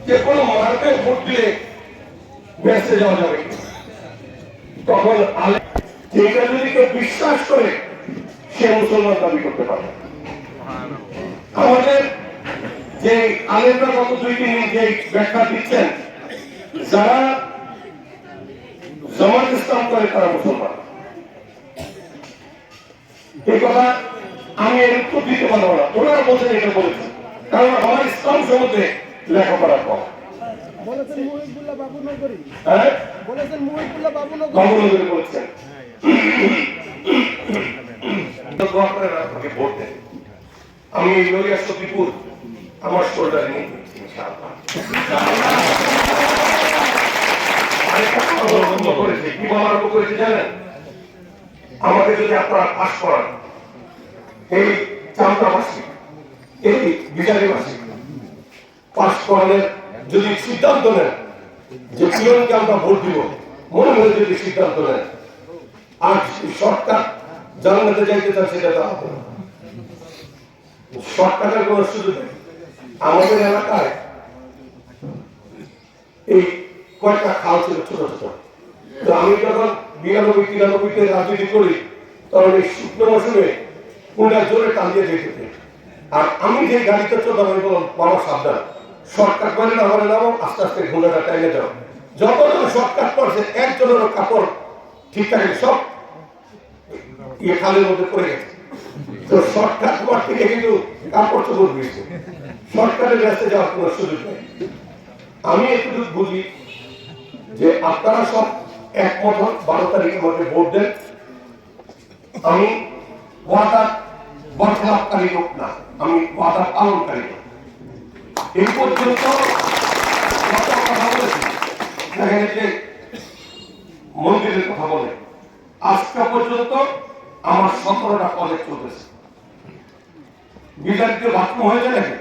যে কোনো মার্কে ভোট দিলে বেঁচে যাওয়া যাবে, তখন যেটা যদি কেউ বিশ্বাস করে সে মুসলমান দাবি করতে পারে। আমাদের যে আলেমরা গত 2 দিন যে ব্যাখ্যা দিচ্ছেন, যারা জামাত ইসলাম করে তারা মুসলমান, এই কথা আমি এর উত্তর দিতে পারবো না। ওনারা বলছেন এটা বলেছেন, কারণ আমার ইসলাম সম্বন্ধে লেখাপড়া কম। বলেছেন মুহিবুল্লাহ বাবুনগরী, হ্যাঁ বলেছেন মুহিবুল্লাহ বাবুনগরী বলেছেন। ভোট দেন, আমি লইয়া সতীপুর আমার শোল্ডারে নিয়ে কি বলার করেছে জানেন? আমাকে যদি আপনারা পাস করান, এই চামড়াবাসী, এই বিচারীবাসী পাস করানোর যদি সিদ্ধান্ত নেন যে পিয়নকে আমরা ভোট দিব, মনে মনে যদি সিদ্ধান্ত নেন, আর শর্টকাট জানাতে যাইতে চান, সেটা তো হবে না। শর্টকাটের কোন সুযোগ নেই। আমাদের এলাকায় এই কয়েকটা খাল ছিল ছোট ছোট, তো আমি যখন 92-93-তে রাজনীতি করি, তখন এই শুকনো মৌসুমে কোনটা জোরে টান দিয়ে যেতে, আর আমি যে গাড়িতে চলতাম আমি বললাম বাবা সাবধান, শর্টকাট করে না আমার নামো, আস্তে আস্তে ঘোড়াটা টাইনে যাও। যতজন শর্টকাট করছে একজনেরও কাপড় ঠিকঠাক সব খালের মধ্যে পড়ে গেছে। তো শর্টকাট করার থেকে কিন্তু কাপড় চোপড় দিয়েছে, শর্টকাটের রাস্তায় যাওয়ার কোনো সুযোগ নেই। আমি এটুকু বুঝি যে আপনারা সব একমত হন, 12 তারিখের মধ্যে ভোট দেন। আমি ওয়াদা বরখেলাপকারী লোক না, আমি ওয়াদা পালনকারী লোক। এই পর্যন্ত কথা বলেছি, দেখেন যে মন্দিরের কথা বলে, আজকে পর্যন্ত আমার 17টা প্রজেক্ট চলতেছে। বিদ্যার্থীদের বাথরুম হয়েছে নাকি?